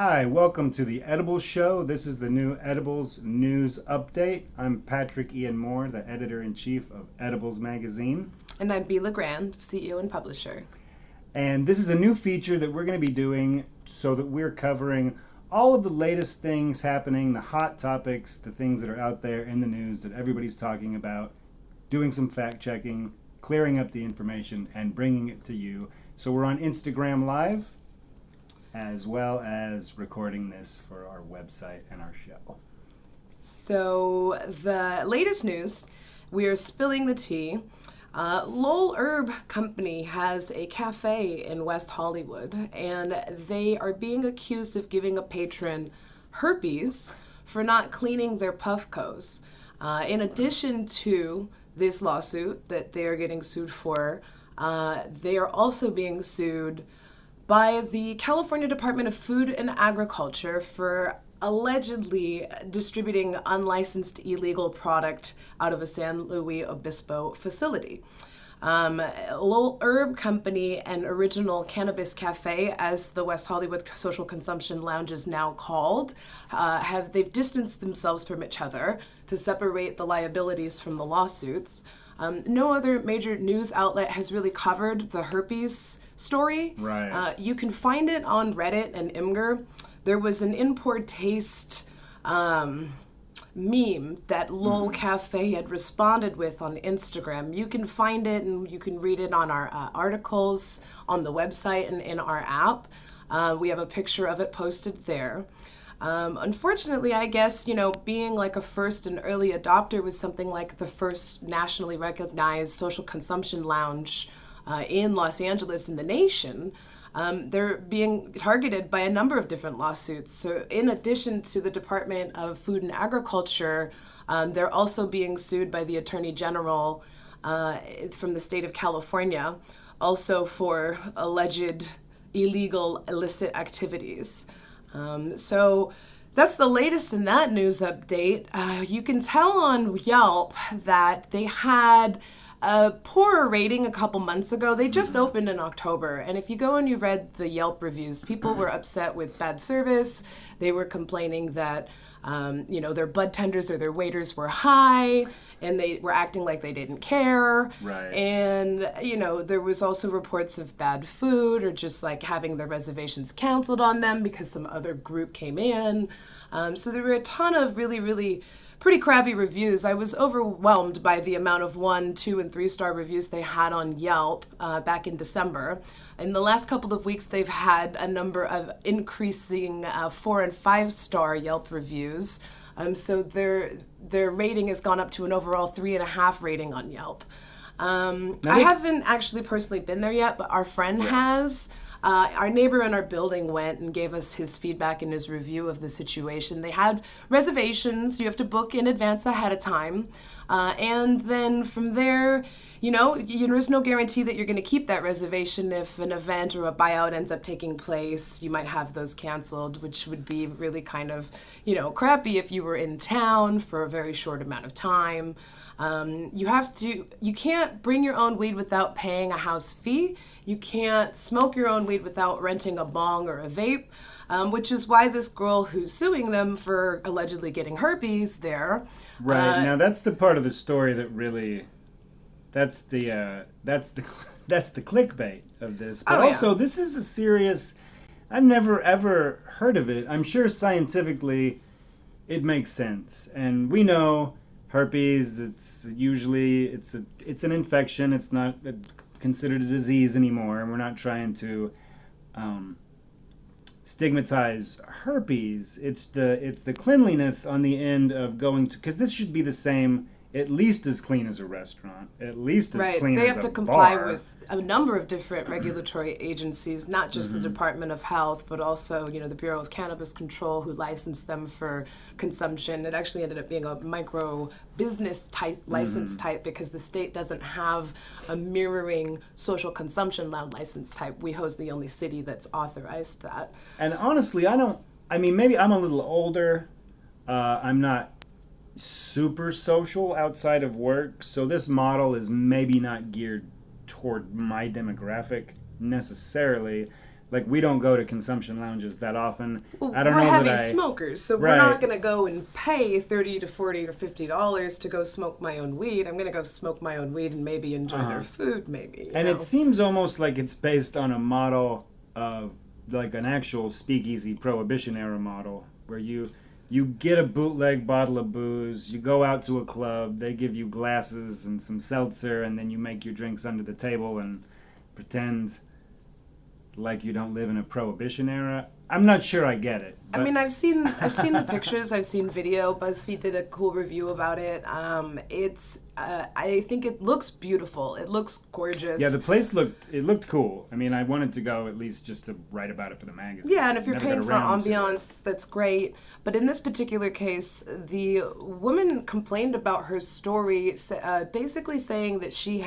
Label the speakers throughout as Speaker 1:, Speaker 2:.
Speaker 1: Hi, welcome to the Edibles Show. This is the new Edibles News Update. I'm Patrick Ian Moore, the editor-in-chief of Edibles Magazine.
Speaker 2: And I'm Bea LeGrand, CEO and publisher.
Speaker 1: And this is a new feature that we're going to be doing so that we're covering all of the latest things happening, the hot topics, the things that are out there in the news that everybody's talking about, doing some fact-checking, clearing up the information, and bringing it to you. So we're on Instagram Live, as well as recording this for our website and our show.
Speaker 2: So the latest news, we are spilling the tea. Lowell Herb Co has a cafe in West Hollywood, and they are being accused of giving a patron herpes for not cleaning their puffcos. In addition to this lawsuit that they are getting sued for, they are also being sued by the California Department of Food and Agriculture for allegedly distributing unlicensed illegal product out of a San Luis Obispo facility. Lowell Herb Co and Original Cannabis Cafe, as the West Hollywood Social Consumption Lounge is now called, they've distanced themselves from each other to separate the liabilities from the lawsuits. No other major news outlet has really covered the herpes story.
Speaker 1: Right.
Speaker 2: You can find it on Reddit and Imgur. There was an in poor taste meme that Lowell Cafe had responded with on Instagram. You can find it and you can read it on our articles on the website and in our app. We have a picture of it posted there. Unfortunately, I guess, being like a first and early adopter was something like the first nationally recognized social consumption lounge in Los Angeles in the nation. They're being targeted by a number of different lawsuits. So in addition to the Department of Food and Agriculture, they're also being sued by the Attorney General from the state of California, also for alleged illegal, illicit activities. So that's the latest in that news update. You can tell on Yelp that they had a poorer rating a couple months ago. They just opened in October, and if you go and you read the Yelp reviews, people were upset with bad service. They were complaining that their bud tenders or their waiters were high, and they were acting like they didn't care.
Speaker 1: Right.
Speaker 2: And there was also reports of bad food or just like having their reservations canceled on them because some other group came in. So there were a ton of really, really pretty crappy reviews. I was overwhelmed by the amount of 1, 2, and 3-star reviews they had on Yelp back in December. In the last couple of weeks, they've had a number of increasing 4 and 5-star Yelp reviews. So their rating has gone up to an overall 3.5 rating on Yelp. I haven't actually personally been there yet, but our friend has. Our neighbor in our building went and gave us his feedback and his review of the situation. They had reservations. You have to book in advance ahead of time. And then from there, there's no guarantee that you're going to keep that reservation. If an event or a buyout ends up taking place, you might have those canceled, which would be really kind of, crappy if you were in town for a very short amount of time. You can't bring your own weed without paying a house fee. You can't smoke your own weed without renting a bong or a vape, which is why this girl who's suing them for allegedly getting herpes there.
Speaker 1: Right. Now that's the part of the story that really, that's the clickbait of this. But also, this is a serious, I've never ever heard of it. I'm sure scientifically it makes sense. And we know herpes, it's an infection. It's not considered a disease anymore, and we're not trying to stigmatize herpes. It's the cleanliness on the end of going to, because this should be the same, at least as clean as a restaurant, at least as clean as a bar.
Speaker 2: They have to comply with a number of different regulatory agencies, not just the Department of Health, but also, the Bureau of Cannabis Control, who licensed them for consumption. It actually ended up being a micro business type license type because the state doesn't have a mirroring social consumption lounge license type. WeHo's the only city that's authorized that.
Speaker 1: And honestly, maybe I'm a little older. I'm not super social outside of work, so this model is maybe not geared toward my demographic necessarily. like we don't go to consumption lounges that often.
Speaker 2: Well,
Speaker 1: I don't
Speaker 2: we're
Speaker 1: know
Speaker 2: heavy
Speaker 1: that
Speaker 2: smokers, so
Speaker 1: Right.
Speaker 2: we're not going to go and pay $30 to $40 or $50 to go smoke my own weed. I'm going to go smoke my own weed and maybe enjoy their food, maybe.
Speaker 1: And
Speaker 2: know?
Speaker 1: it seems almost like it's based on a model of like an actual speakeasy prohibition era model where you get a bootleg bottle of booze, you go out to a club, they give you glasses and some seltzer, and then you make your drinks under the table and pretend like you don't live in a prohibition era. I'm not sure I get it.
Speaker 2: I mean, I've seen the pictures. I've seen video. BuzzFeed did a cool review about it. I think it looks beautiful. It looks gorgeous.
Speaker 1: Yeah, the place looked cool. I mean, I wanted to go at least just to write about it for the magazine.
Speaker 2: Yeah, and if you're
Speaker 1: Never
Speaker 2: paying
Speaker 1: got
Speaker 2: for
Speaker 1: around to it.
Speaker 2: ambiance, that's great. But in this particular case, the woman complained about her story, basically saying that she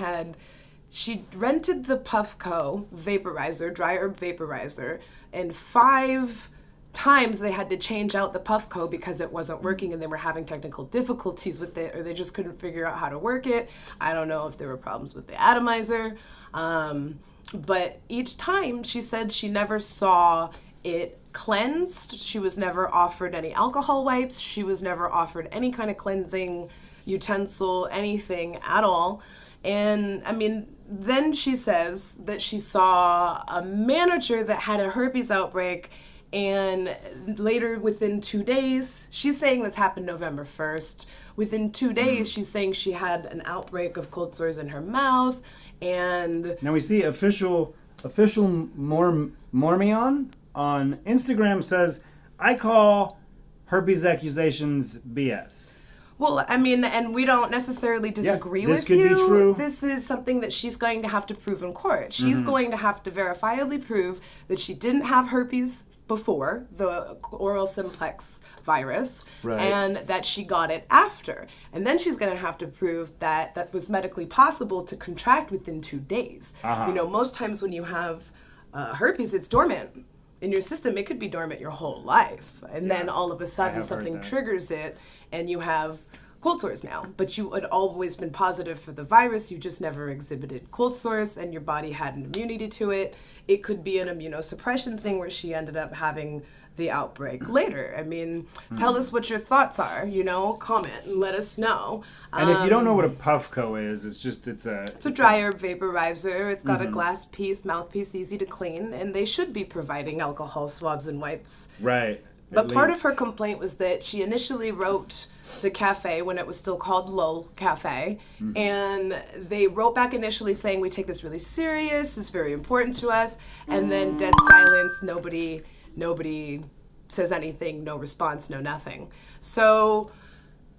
Speaker 2: rented the Puffco vaporizer, dry herb vaporizer, and 5 times they had to change out the Puffco because it wasn't working and they were having technical difficulties with it, or they just couldn't figure out how to work it. I don't know if there were problems with the atomizer. But each time she said she never saw it cleansed. She was never offered any alcohol wipes. She was never offered any kind of cleansing utensil, anything at all. And I mean, then she says that she saw a manager that had a herpes outbreak, and later within 2 days, she's saying this happened November 1st. Within 2 days, she's saying she had an outbreak of cold sores in her mouth. And
Speaker 1: now we see official Mormion on Instagram says, I call herpes accusations BS.
Speaker 2: Well, I mean, and we don't necessarily disagree
Speaker 1: this
Speaker 2: with
Speaker 1: could
Speaker 2: you.
Speaker 1: be true.
Speaker 2: This is something that she's going to have to prove in court. She's going to have to verifiably prove that she didn't have herpes before the oral simplex virus, and that she got it after. And then she's going to have to prove that that was medically possible to contract within 2 days. You know, most times when you have herpes, it's dormant in your system. It could be dormant your whole life. And then all of a sudden something triggers it, and you have cold sores now. But you had always been positive for the virus. You just never exhibited cold sores, and your body had an immunity to it. It could be an immunosuppression thing where she ended up having the outbreak later. I mean, tell us what your thoughts are, comment and let us know.
Speaker 1: And if you don't know what a Puffco is, it's a
Speaker 2: dry herb vaporizer. It's got a glass piece, mouthpiece, easy to clean, and they should be providing alcohol swabs and wipes.
Speaker 1: Right.
Speaker 2: But part of her complaint was that she initially wrote the cafe when it was still called Lowell Cafe, and they wrote back initially saying, we take this really serious, it's very important to us, and then dead silence, nobody says anything, no response, no nothing. So,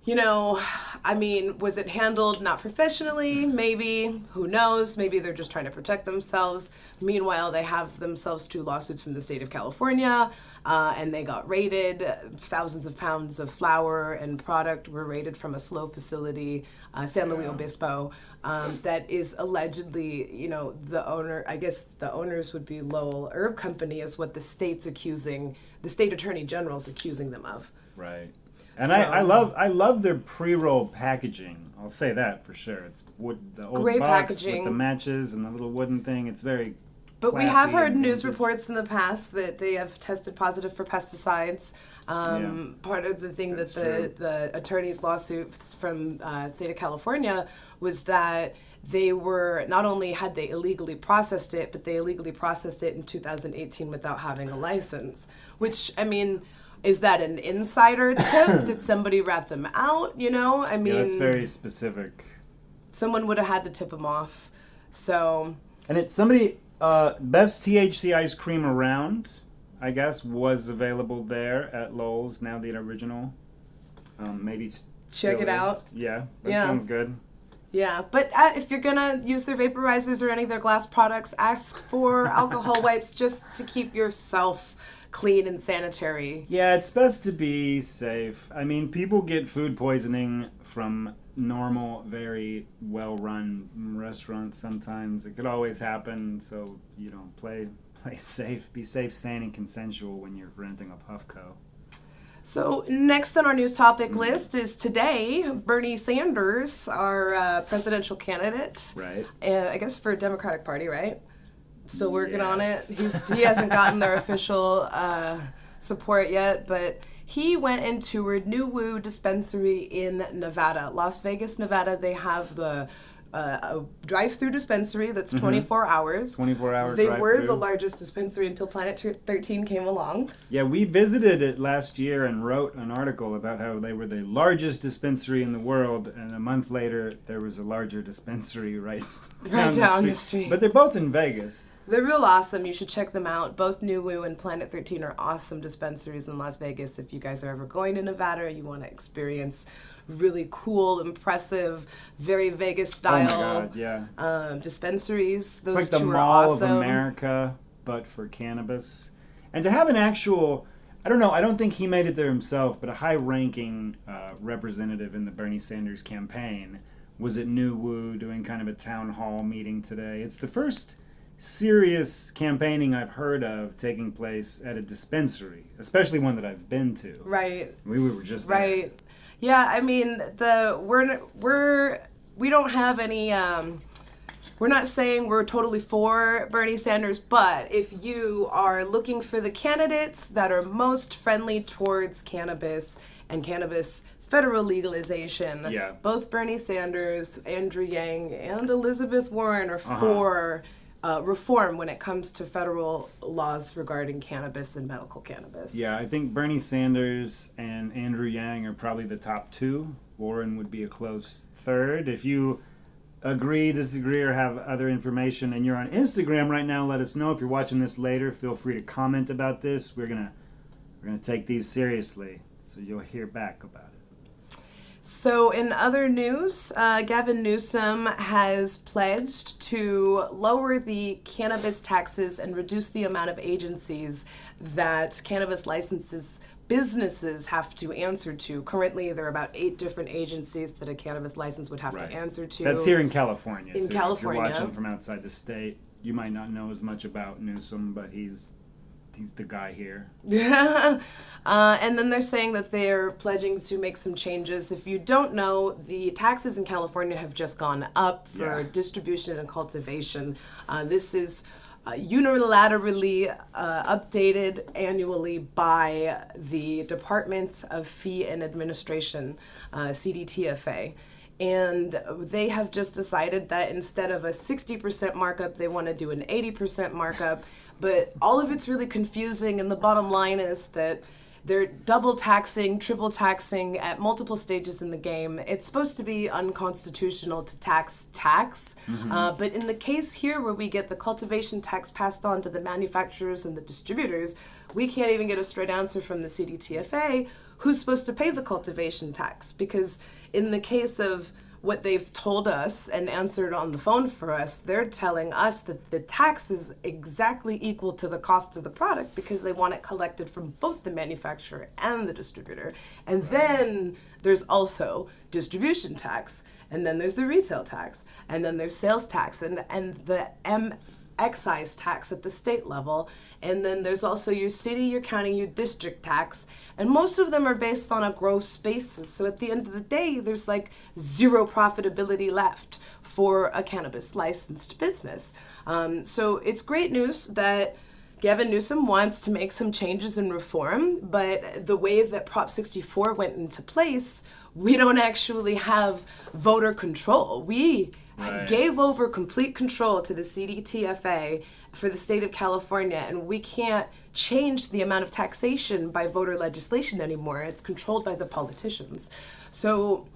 Speaker 2: I mean, was it handled not professionally? Maybe. Who knows? Maybe they're just trying to protect themselves. Meanwhile, they have themselves 2 lawsuits from the state of California, and they got raided. Thousands of pounds of flour and product were raided from a slow facility, San Luis Obispo, that is allegedly, the owner, I guess the owners would be Lowell Herb Co, is what the state attorney general's accusing them of.
Speaker 1: Right. And so, I love their pre-roll packaging. I'll say that for sure. It's the old
Speaker 2: great
Speaker 1: box
Speaker 2: packaging
Speaker 1: with the matches and the little wooden thing. It's very
Speaker 2: But we have heard news
Speaker 1: vintage.
Speaker 2: Reports in the past that they have tested positive for pesticides. Part of the thing that the attorney's lawsuits from state of California was that they were, not only had they illegally processed it, but they illegally processed it in 2018 without having a license. Which, I mean, is that an insider tip? Did somebody rat them out? I mean,
Speaker 1: that's very specific.
Speaker 2: Someone would have had to tip them off. So.
Speaker 1: And it's somebody, best THC ice cream around, I guess, was available there at Lowell's, now the original. Maybe
Speaker 2: check it out.
Speaker 1: Yeah, that sounds good.
Speaker 2: Yeah, but if you're going to use their vaporizers or any of their glass products, ask for alcohol wipes just to keep yourself clean and sanitary.
Speaker 1: Yeah, it's best to be safe. I mean, people get food poisoning from normal, very well-run restaurants sometimes. It could always happen, so, play safe. Be safe, sane, and consensual when you're renting a Puffco.
Speaker 2: So next on our news topic list is today, Bernie Sanders, our presidential candidate.
Speaker 1: Right.
Speaker 2: I guess for Democratic Party, right? Still working on it.
Speaker 1: Yes.
Speaker 2: He hasn't gotten their official support yet, but he went and toured NuWu Dispensary in Nevada. Las Vegas, Nevada, they have a drive-through dispensary that's 24 hours.
Speaker 1: 24-hour
Speaker 2: They
Speaker 1: drive-through.
Speaker 2: were the largest dispensary until Planet 13 came along.
Speaker 1: Yeah, we visited it last year and wrote an article about how they were the largest dispensary in the world, and a month later there was a larger dispensary right down the street. But they're both in Vegas.
Speaker 2: They're real awesome. You should check them out. Both NuWu and Planet 13 are awesome dispensaries in Las Vegas. If you guys are ever going to Nevada or you want to experience really cool, impressive, very Vegas style dispensaries. Those
Speaker 1: it's like the
Speaker 2: two
Speaker 1: Mall
Speaker 2: are awesome.
Speaker 1: of America, but for cannabis. And to have an actual, I don't think he made it there himself, but a high-ranking representative in the Bernie Sanders campaign was at NuWu doing kind of a town hall meeting today. It's the first serious campaigning I've heard of taking place at a dispensary, especially one that I've been to.
Speaker 2: Right.
Speaker 1: We were just there.
Speaker 2: Right. Yeah, I mean, we don't have any, we're not saying we're totally for Bernie Sanders, but if you are looking for the candidates that are most friendly towards cannabis and cannabis federal legalization, both Bernie Sanders, Andrew Yang, and Elizabeth Warren are for reform when it comes to federal laws regarding cannabis and medical cannabis.
Speaker 1: Yeah, I think Bernie Sanders and Andrew Yang are probably the top two. Warren would be a close third. If you agree, disagree, or have other information and you're on Instagram right now, let us know. If you're watching this later, feel free to comment about this. We're gonna take these seriously, so you'll hear back about it.
Speaker 2: So in other news, Gavin Newsom has pledged to lower the cannabis taxes and reduce the amount of agencies that cannabis licenses businesses have to answer to. Currently, there are about 8 different agencies that a cannabis license would have to answer to.
Speaker 1: That's here in California.
Speaker 2: In
Speaker 1: too.
Speaker 2: California.
Speaker 1: If you're watching from outside the state, you might not know as much about Newsom, but he's the guy here.
Speaker 2: And then they're saying that they're pledging to make some changes. If you don't know, the taxes in California have just gone up for distribution and cultivation. This is unilaterally updated annually by the Department of Fee and Administration, CDTFA. And they have just decided that instead of a 60% markup, they want to do an 80% markup. But all of it's really confusing, and the bottom line is that they're double taxing, triple taxing at multiple stages in the game. It's supposed to be unconstitutional to tax, but in the case here where we get the cultivation tax passed on to the manufacturers and the distributors, we can't even get a straight answer from the CDTFA who's supposed to pay the cultivation tax. Because in the case of what they've told us and answered on the phone for us, they're telling us that the tax is exactly equal to the cost of the product because they want it collected from both the manufacturer and the distributor. And then there's also distribution tax, and then there's the retail tax, and then there's sales tax, and the excise tax at the state level, and then there's also your city, your county, your district tax, and most of them are based on a gross basis. So at the end of the day, there's like zero profitability left for a cannabis licensed business. So it's great news that Gavin Newsom wants to make some changes and reform, but the way that Prop 64 went into place, we don't actually have voter control. We gave over complete control to the CDTFA for the state of California, and we can't change the amount of taxation by voter legislation anymore. It's controlled by the politicians. So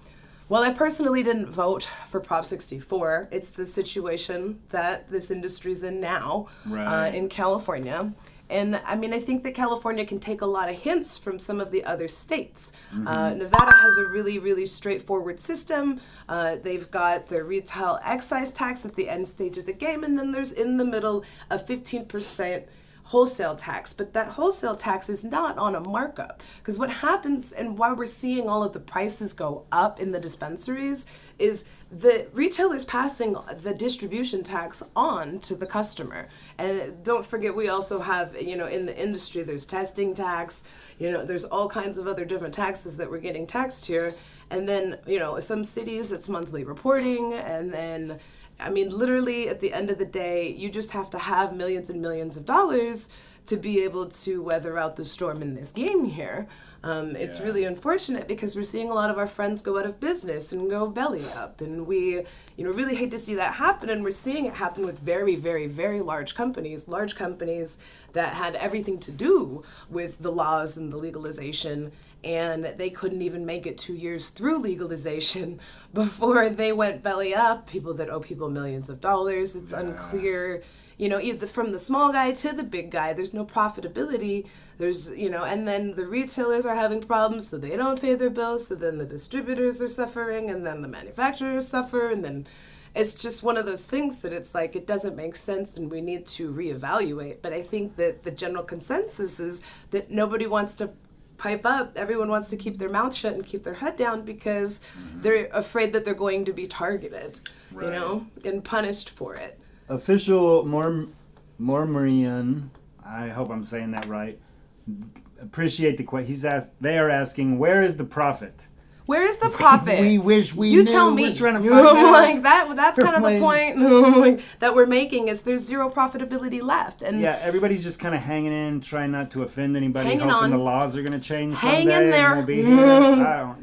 Speaker 2: while I personally didn't vote for Prop 64, it's the situation that this industry's in now in California. And I mean, I think that California can take a lot of hints from some of the other states. Nevada has a really, really straightforward system. They've got their retail excise tax at the end stage of the game, and then there's in the middle a 15% wholesale tax. But that wholesale tax is not on a markup, because what happens and why we're seeing all of the prices go up in the dispensaries is the retailer's passing the distribution tax on to the customer. And don't forget, we also have, in the industry, there's testing tax, there's all kinds of other different taxes that we're getting taxed here. And then, some cities, it's monthly reporting, and then I mean, literally at the end of the day, you just have to have millions and millions of dollars to be able to weather out the storm in this game here. It's really unfortunate because we're seeing a lot of our friends go out of business and go belly up, and we, really hate to see that happen. And we're seeing it happen with very, very, very large companies that had everything to do with the laws and the legalization, and they couldn't even make it 2 years through legalization before they went belly up. People that owe people millions of dollars. It's unclear. Either from the small guy to the big guy, there's no profitability. There's, and then the retailers are having problems, so they don't pay their bills. So then the distributors are suffering, and then the manufacturers suffer. And then it's just one of those things that it's like, it doesn't make sense and we need to reevaluate. But I think that the general consensus is that nobody wants to pipe up. Everyone wants to keep their mouth shut and keep their head down because they're afraid that they're going to be targeted, and punished for it.
Speaker 1: Official Mormorian, I hope I'm saying that right. Appreciate the question. They are asking, where is the profit?
Speaker 2: Where is the profit?
Speaker 1: We wish we
Speaker 2: you
Speaker 1: knew.
Speaker 2: Tell me.
Speaker 1: We're trying to find out.
Speaker 2: Like that's kind of the point that we're making is there's zero profitability left. And
Speaker 1: everybody's just kind of hanging in, trying not to offend anybody,
Speaker 2: hoping
Speaker 1: on. The laws are going to change
Speaker 2: hang
Speaker 1: someday.
Speaker 2: In there.
Speaker 1: And we'll be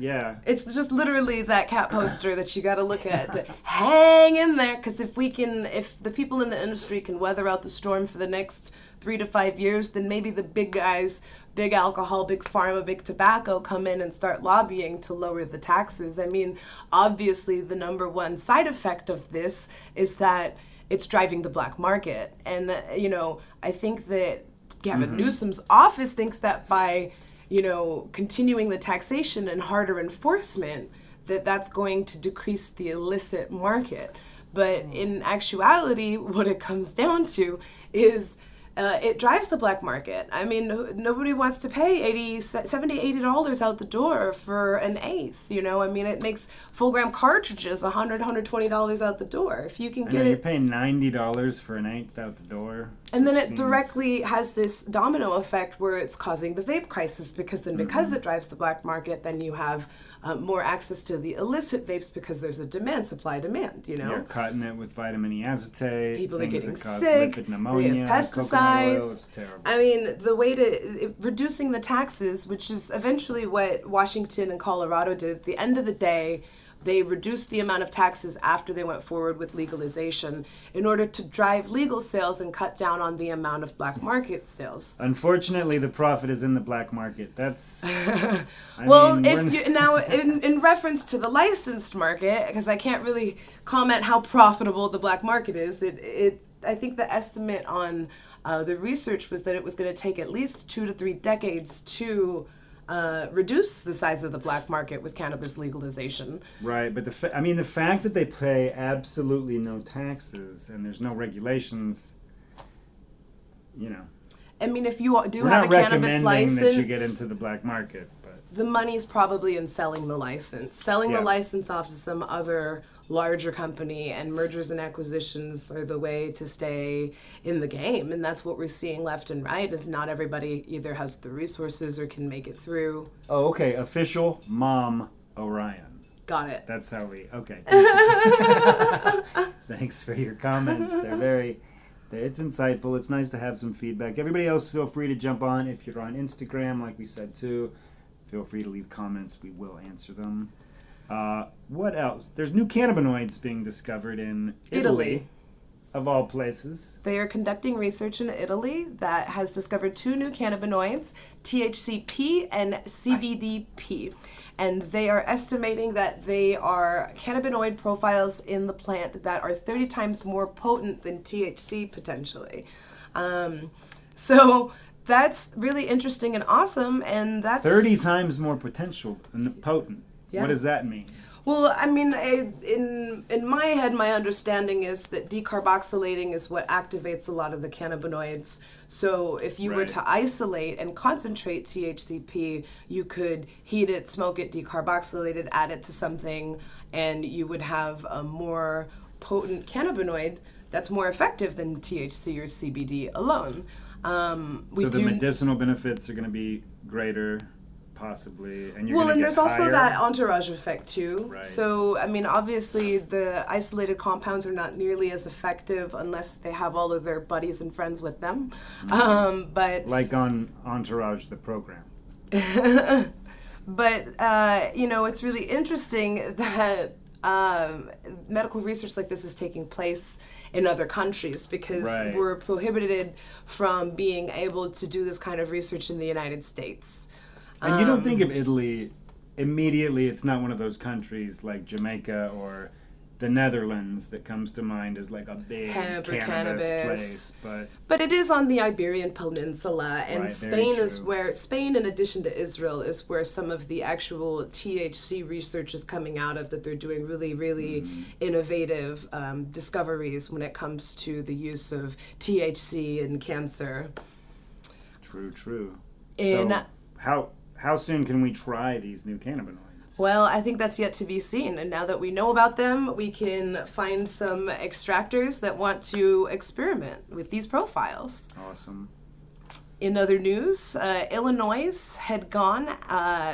Speaker 1: here.
Speaker 2: It's just literally that cat poster that you got to look at. Hang in there, because if the people in the industry can weather out the storm for the next 3 to 5 years, then maybe the big guys, big alcohol, big pharma, big tobacco come in and start lobbying to lower the taxes. I mean, obviously the number one side effect of this is that it's driving the black market. And, I think that Gavin Newsom's office thinks that by, continuing the taxation and harder enforcement, that's going to decrease the illicit market. But in actuality, what it comes down to is it drives the black market. I mean, nobody wants to pay $70, $80 out the door for an eighth. I mean, it makes full gram cartridges $100, $120 out the door. If you can get it,
Speaker 1: you're paying $90 for an eighth out the door.
Speaker 2: And then it directly has this domino effect where it's causing the vape crisis, because it drives the black market, then you have more access to the illicit vapes because there's a demand, supply demand,
Speaker 1: You're cutting it with vitamin E acetate.
Speaker 2: People are getting
Speaker 1: that cause
Speaker 2: sick.
Speaker 1: Lipid pneumonia,
Speaker 2: they have pesticides.
Speaker 1: Oil, it's terrible.
Speaker 2: I mean, the way to reducing the taxes, which is eventually what Washington and Colorado did. At the end of the day, they reduced the amount of taxes after they went forward with legalization in order to drive legal sales and cut down on the amount of black market sales.
Speaker 1: Unfortunately, the profit is in the black market. That's
Speaker 2: in reference to the licensed market, because I can't really comment how profitable the black market is. I think the estimate on the research was that it was going to take at least 2 to 3 decades to reduce the size of the black market with cannabis legalization.
Speaker 1: Right, but the fact that they pay absolutely no taxes and there's no regulations,
Speaker 2: I mean, if you do
Speaker 1: we're
Speaker 2: have
Speaker 1: not
Speaker 2: a cannabis license,
Speaker 1: that you get into the black market, but
Speaker 2: the money's probably in selling the license. The license off to some other larger company, and mergers and acquisitions are the way to stay in the game. And that's what we're seeing left and right, is not everybody either has the resources or can make it through.
Speaker 1: Oh, okay. Official Mom Orion.
Speaker 2: Got it.
Speaker 1: That's how okay. Thanks for your comments. It's insightful. It's nice to have some feedback. Everybody else, feel free to jump on. If you're on Instagram, like we said too, feel free to leave comments. We will answer them. What else? There's new cannabinoids being discovered in Italy, of all places.
Speaker 2: They are conducting research in Italy that has discovered 2 new cannabinoids, THC-P and CBD-P. And they are estimating that they are cannabinoid profiles in the plant that are 30 times more potent than THC potentially. So that's really interesting and awesome. And that's
Speaker 1: 30 times more potential and potent. Yeah. What does that mean?
Speaker 2: Well, I mean, in my head, my understanding is that decarboxylating is what activates a lot of the cannabinoids. So if you were to isolate and concentrate THC-P, you could heat it, smoke it, decarboxylate it, add it to something, and you would have a more potent cannabinoid that's more effective than THC or CBD alone.
Speaker 1: So the medicinal benefits are going to be greater. possibly, and you're
Speaker 2: well,
Speaker 1: gonna
Speaker 2: and
Speaker 1: get
Speaker 2: there's also
Speaker 1: higher.
Speaker 2: that entourage effect too.
Speaker 1: Right.
Speaker 2: So, I mean, obviously, the isolated compounds are not nearly as effective unless they have all of their buddies and friends with them. But
Speaker 1: Like on Entourage, the program.
Speaker 2: But it's really interesting that medical research like this is taking place in other countries because
Speaker 1: Right.
Speaker 2: we're prohibited from being able to do this kind of research in the United States.
Speaker 1: And you don't think of Italy immediately. It's not one of those countries like Jamaica or the Netherlands that comes to mind as like a big
Speaker 2: Hemp or
Speaker 1: cannabis
Speaker 2: cannabis.
Speaker 1: place,
Speaker 2: But it is on the Iberian Peninsula, and
Speaker 1: Right, very
Speaker 2: Spain, in addition to Israel, is where some of the actual THC research is coming out of, that they're doing really, really innovative discoveries when it comes to the use of THC in cancer.
Speaker 1: True.
Speaker 2: In-
Speaker 1: So how soon can we try these new cannabinoids?
Speaker 2: Well, I think that's yet to be seen. And now that we know about them, we can find some extractors that want to experiment with these profiles.
Speaker 1: Awesome.
Speaker 2: In other news, Illinois had gone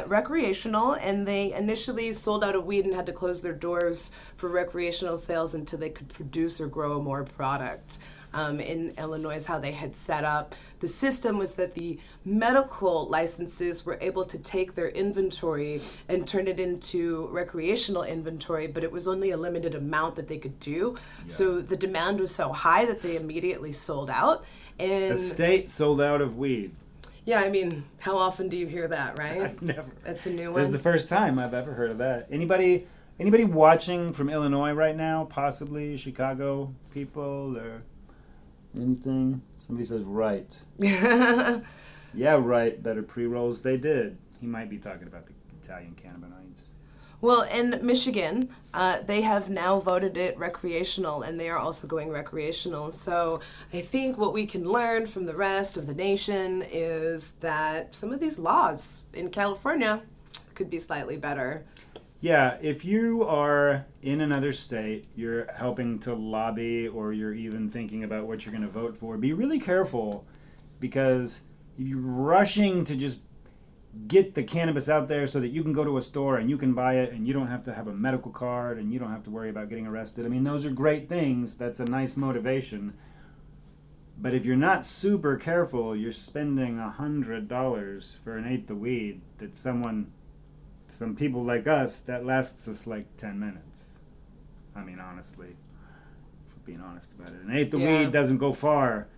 Speaker 2: recreational, and they initially sold out of weed and had to close their doors for recreational sales until they could produce or grow more product. In Illinois, how they had set up the system was that the medical licenses were able to take their inventory and turn it into recreational inventory, but it was only a limited amount that they could do.
Speaker 1: Yeah.
Speaker 2: So the demand was so high that they immediately sold out. And
Speaker 1: The state sold out of weed.
Speaker 2: yeah, I mean, how often do you hear that, right?
Speaker 1: I've never.
Speaker 2: That's a new
Speaker 1: This is
Speaker 2: one.
Speaker 1: the first time I've ever heard of that. Anybody watching from Illinois right now? Possibly Chicago people or anything? Somebody says right. Yeah, right. Better pre-rolls. They did. He might be talking about the Italian cannabinoids.
Speaker 2: Well, in Michigan, they have now voted it recreational, and they are also going recreational. So I think what we can learn from the rest of the nation is that some of these laws in California could be slightly better.
Speaker 1: Yeah, if you are in another state, you're helping to lobby, or you're even thinking about what you're going to vote for, be really careful, because if you're rushing to just get the cannabis out there so that you can go to a store and you can buy it and you don't have to have a medical card and you don't have to worry about getting arrested. I mean, those are great things. That's a nice motivation. But if you're not super careful, you're spending $100 for an eighth of weed that some people like us, that lasts us like 10 minutes. I mean, honestly, for being honest about it. An eighth of weed doesn't go far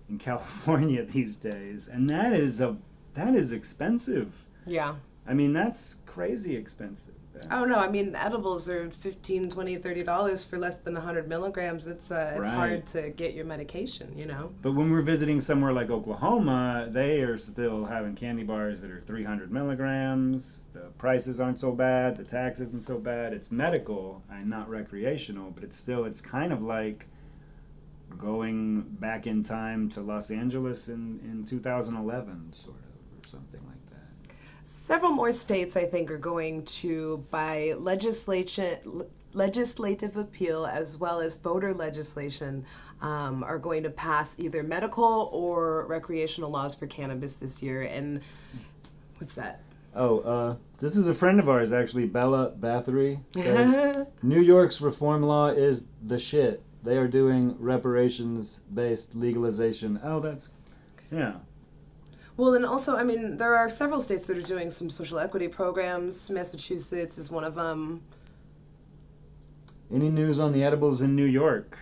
Speaker 1: in California these days. And that is expensive.
Speaker 2: Yeah.
Speaker 1: I mean, that's crazy expensive.
Speaker 2: Oh, no, I mean, edibles are $15, $20, $30 for less than 100 milligrams. It's hard to get your medication, you know?
Speaker 1: But when we're visiting somewhere like Oklahoma, they are still having candy bars that are 300 milligrams. The prices aren't so bad. The tax isn't so bad. It's medical and not recreational, but it's kind of like going back in time to Los Angeles in 2011, sort of, or something like that.
Speaker 2: Several more states, I think, are going to, by legislative appeal as well as voter legislation, are going to pass either medical or recreational laws for cannabis this year. And what's that?
Speaker 1: This is a friend of ours, actually, Bella Bathory, says, New York's reform law is the shit. They are doing reparations-based legalization. Oh, that's, yeah.
Speaker 2: Well, and also, I mean, there are several states that are doing some social equity programs. Massachusetts is one of them.
Speaker 1: Any news on the edibles in New York?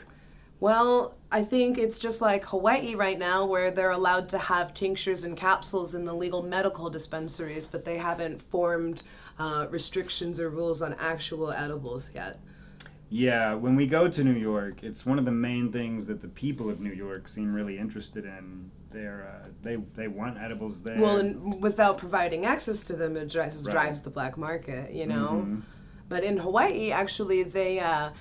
Speaker 2: Well, I think it's just like Hawaii right now, where they're allowed to have tinctures and capsules in the legal medical dispensaries, but they haven't formed restrictions or rules on actual edibles yet.
Speaker 1: Yeah, when we go to New York, it's one of the main things that the people of New York seem really interested in. They want edibles there.
Speaker 2: Well, and without providing access to them, it drives the black market, you know.
Speaker 1: Mm-hmm.
Speaker 2: But in Hawaii, actually, they have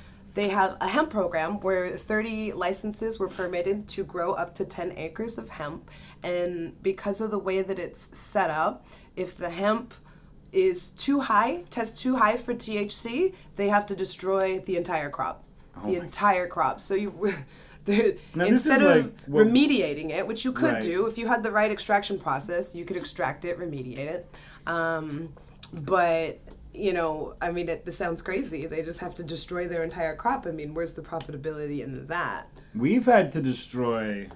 Speaker 2: a hemp program where 30 licenses were permitted to grow up to 10 acres of hemp. And because of the way that it's set up, if the hemp is tests too high for THC, they have to destroy the entire crop. Entire crop. So Instead of remediating it, which you could
Speaker 1: Right.
Speaker 2: do if you had the right extraction process, you could extract it, remediate it. But I mean, this sounds crazy. They just have to destroy their entire crop. I mean, where's the profitability in that?
Speaker 1: We've had to destroy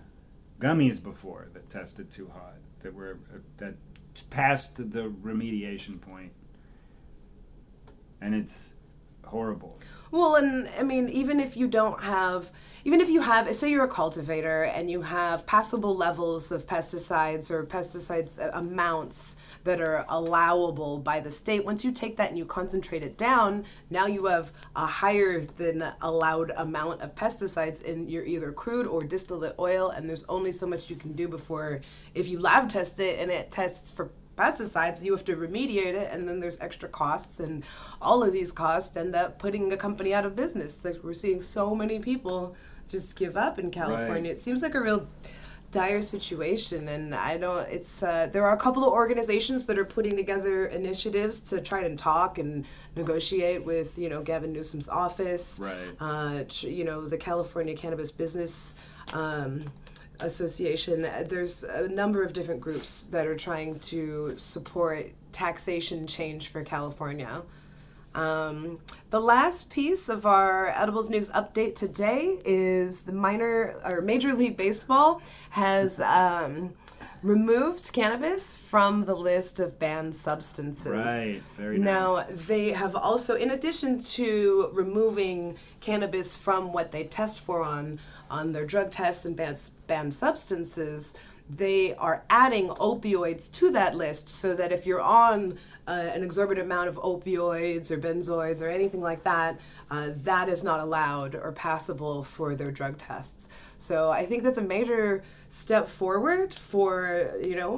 Speaker 1: gummies before that tested too hot, that passed the remediation point, and it's horrible.
Speaker 2: Well, and I mean, even if you have, say you're a cultivator and you have passable levels of pesticides or pesticide amounts that are allowable by the state, once you take that and you concentrate it down, now you have a higher than allowed amount of pesticides in your either crude or distillate oil, and there's only so much you can do before, if you lab test it and it tests for pesticides, you have to remediate it, and then there's extra costs, and all of these costs end up putting a company out of business. Like, we're seeing so many people just give up in California. Right. It seems like a real dire situation, and there are a couple of organizations that are putting together initiatives to try and talk and negotiate with Gavin Newsom's office,
Speaker 1: right.
Speaker 2: The California Cannabis Business Association. There's a number of different groups that are trying to support taxation change for California. The last piece of our Edibles News update today is the Major League Baseball has removed cannabis from the list of banned substances.
Speaker 1: Right, very nice.
Speaker 2: Now, they have also, in addition to removing cannabis from what they test for on their drug tests and banned substances, they are adding opioids to that list, so that if you're on an exorbitant amount of opioids or benzoids or anything like that, that is not allowed or passable for their drug tests. So I think that's a major step forward for,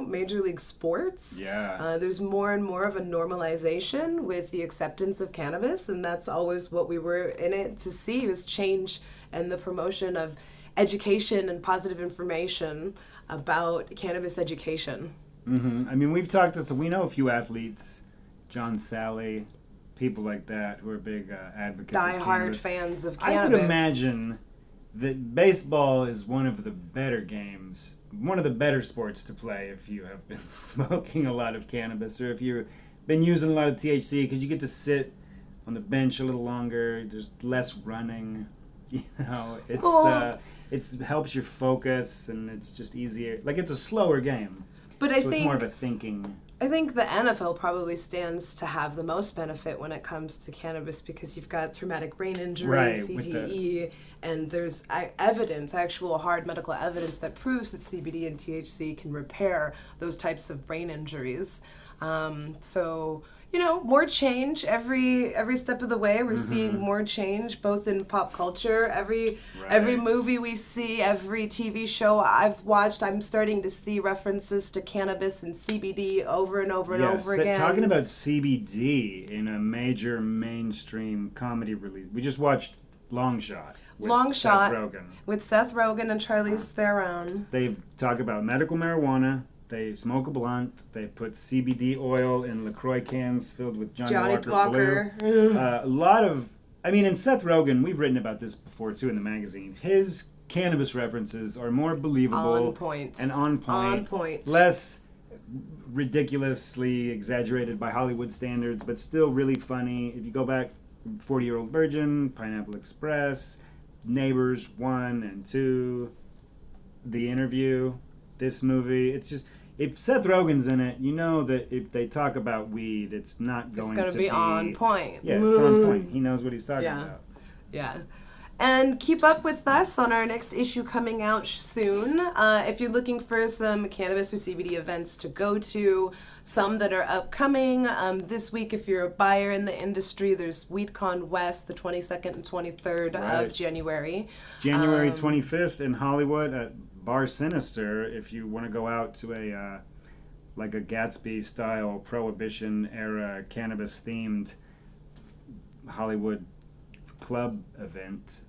Speaker 2: Major League Sports.
Speaker 1: Yeah.
Speaker 2: There's more and more of a normalization with the acceptance of cannabis, and that's always what we were in it to see, was change and the promotion of education and positive information about cannabis education.
Speaker 1: Mm-hmm. I mean, we know a few athletes, John Sally, people like that, who are big advocates of cannabis.
Speaker 2: Die-hard fans of cannabis.
Speaker 1: I would imagine that baseball is one of the better games, one of the better sports to play if you have been smoking a lot of cannabis, or if you've been using a lot of THC, because you get to sit on the bench a little longer, there's less running, it helps your focus, and it's just easier. Like, it's a slower game.
Speaker 2: But
Speaker 1: it's more of a thinking.
Speaker 2: I think the NFL probably stands to have the most benefit when it comes to cannabis, because you've got traumatic brain injury,
Speaker 1: right,
Speaker 2: CTE, and there's actual hard medical evidence that proves that CBD and THC can repair those types of brain injuries. So, more change every step of the way. We're seeing more change, both in pop culture. Every movie we see, every TV show I've watched, I'm starting to see references to cannabis and CBD over and over and over again.
Speaker 1: Talking about CBD in a major mainstream comedy release. We just watched Long Shot with Seth Rogen and Charlize Theron. They talk about medical marijuana. They smoke a blunt. They put CBD oil in LaCroix cans filled with Johnny Walker Blue. A lot of, and Seth Rogen, we've written about this before too in the magazine. His cannabis references are more believable. On point. Less ridiculously exaggerated by Hollywood standards, but still really funny. If you go back, 40-Year-Old Virgin, Pineapple Express, Neighbors 1 and 2, The Interview, this movie, it's just, if Seth Rogen's in it, you know that if they talk about weed, it's not going to be
Speaker 2: on point.
Speaker 1: Yeah, it's on point. He knows what he's talking about.
Speaker 2: Yeah. And keep up with us on our next issue coming out soon. If you're looking for some cannabis or CBD events to go to, some that are upcoming. This week, if you're a buyer in the industry, there's WeedCon West, the 22nd and 23rd of January.
Speaker 1: January 25th in Hollywood at Bar Sinister, if you want to go out to a Gatsby-style Prohibition-era cannabis-themed Hollywood club event.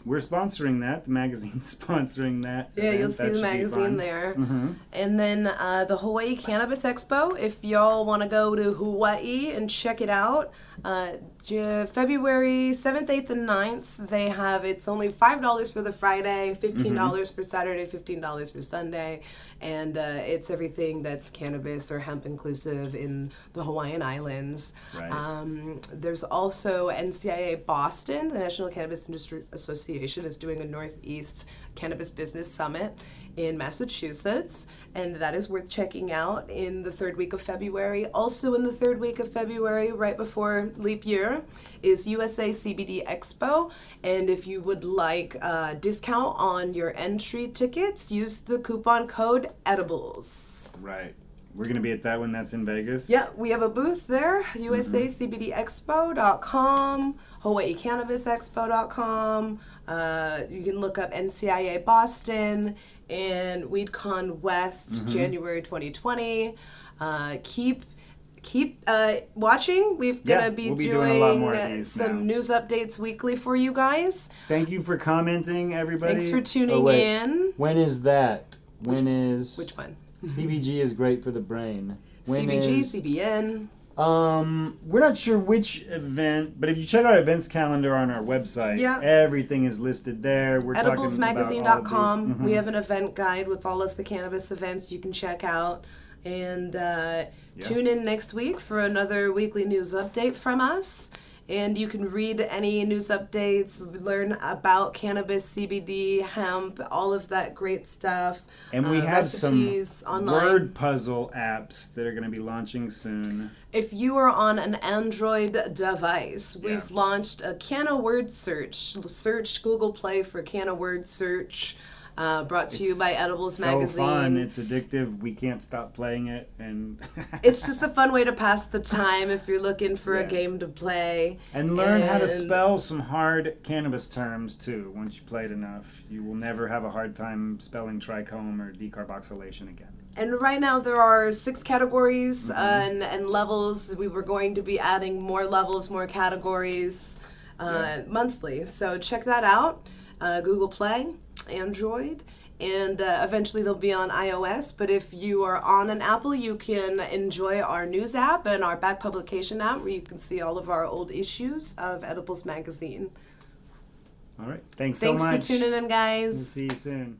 Speaker 1: We're sponsoring that. The magazine's sponsoring that.
Speaker 2: Yeah, you'll see the magazine there. Mm-hmm. And then the Hawaii Cannabis Expo, if y'all want to go to Hawaii and check it out, February 7th, 8th, and 9th, they have, it's only $5 for the Friday, $15 for Saturday, $15 for Sunday, and it's everything that's cannabis or hemp inclusive in the Hawaiian Islands.
Speaker 1: Right.
Speaker 2: There's also NCIA Boston, the National Cannabis Industry Association, is doing a Northeast Cannabis Business Summit in Massachusetts, and that is worth checking out in the third week of February. Also in the third week of February, right before leap year, is USA CBD Expo, and if you would like a discount on your entry tickets, use the coupon code EDIBLES.
Speaker 1: Right. We're going to be at that one. That's in Vegas.
Speaker 2: Yeah, we have a booth there, usacbdexpo.com, hawaiicannabisexpo.com. You can look up NCIA Boston and WeedCon West, January 2020. Keep watching. We'll be doing
Speaker 1: a lot more of these
Speaker 2: some news updates weekly for you guys.
Speaker 1: Thank you for commenting, everybody.
Speaker 2: Thanks for tuning in.
Speaker 1: When is that?
Speaker 2: Which one?
Speaker 1: CBG is great for the brain.
Speaker 2: CBN.
Speaker 1: We're not sure which event, but if you check our events calendar on our website, everything is listed there. We're
Speaker 2: ediblesmagazine.com. We have an event guide with all of the cannabis events you can check out. And tune in next week for another weekly news update from us. And you can read any news updates, learn about cannabis, CBD, hemp, all of that great stuff.
Speaker 1: And we have some
Speaker 2: online
Speaker 1: word puzzle apps that are going to be launching soon.
Speaker 2: If you are on an Android device, we've launched a Canna word search. Search Google Play for Canna word search. Brought to you by Edibles Magazine.
Speaker 1: It's so fun. It's addictive. We can't stop playing it. And
Speaker 2: it's just a fun way to pass the time if you're looking for a game to play.
Speaker 1: And learn how to spell some hard cannabis terms, too. Once you play it enough, you will never have a hard time spelling trichome or decarboxylation again.
Speaker 2: And right now there are 6 categories and levels. We were going to be adding more levels, more categories monthly. So check that out. Google Play, Android, and eventually they'll be on iOS. But if you are on an Apple, you can enjoy our news app and our back publication app where you can see all of our old issues of Edibles Magazine.
Speaker 1: All right. Thanks so much.
Speaker 2: Thanks for tuning in, guys.
Speaker 1: We'll see you soon.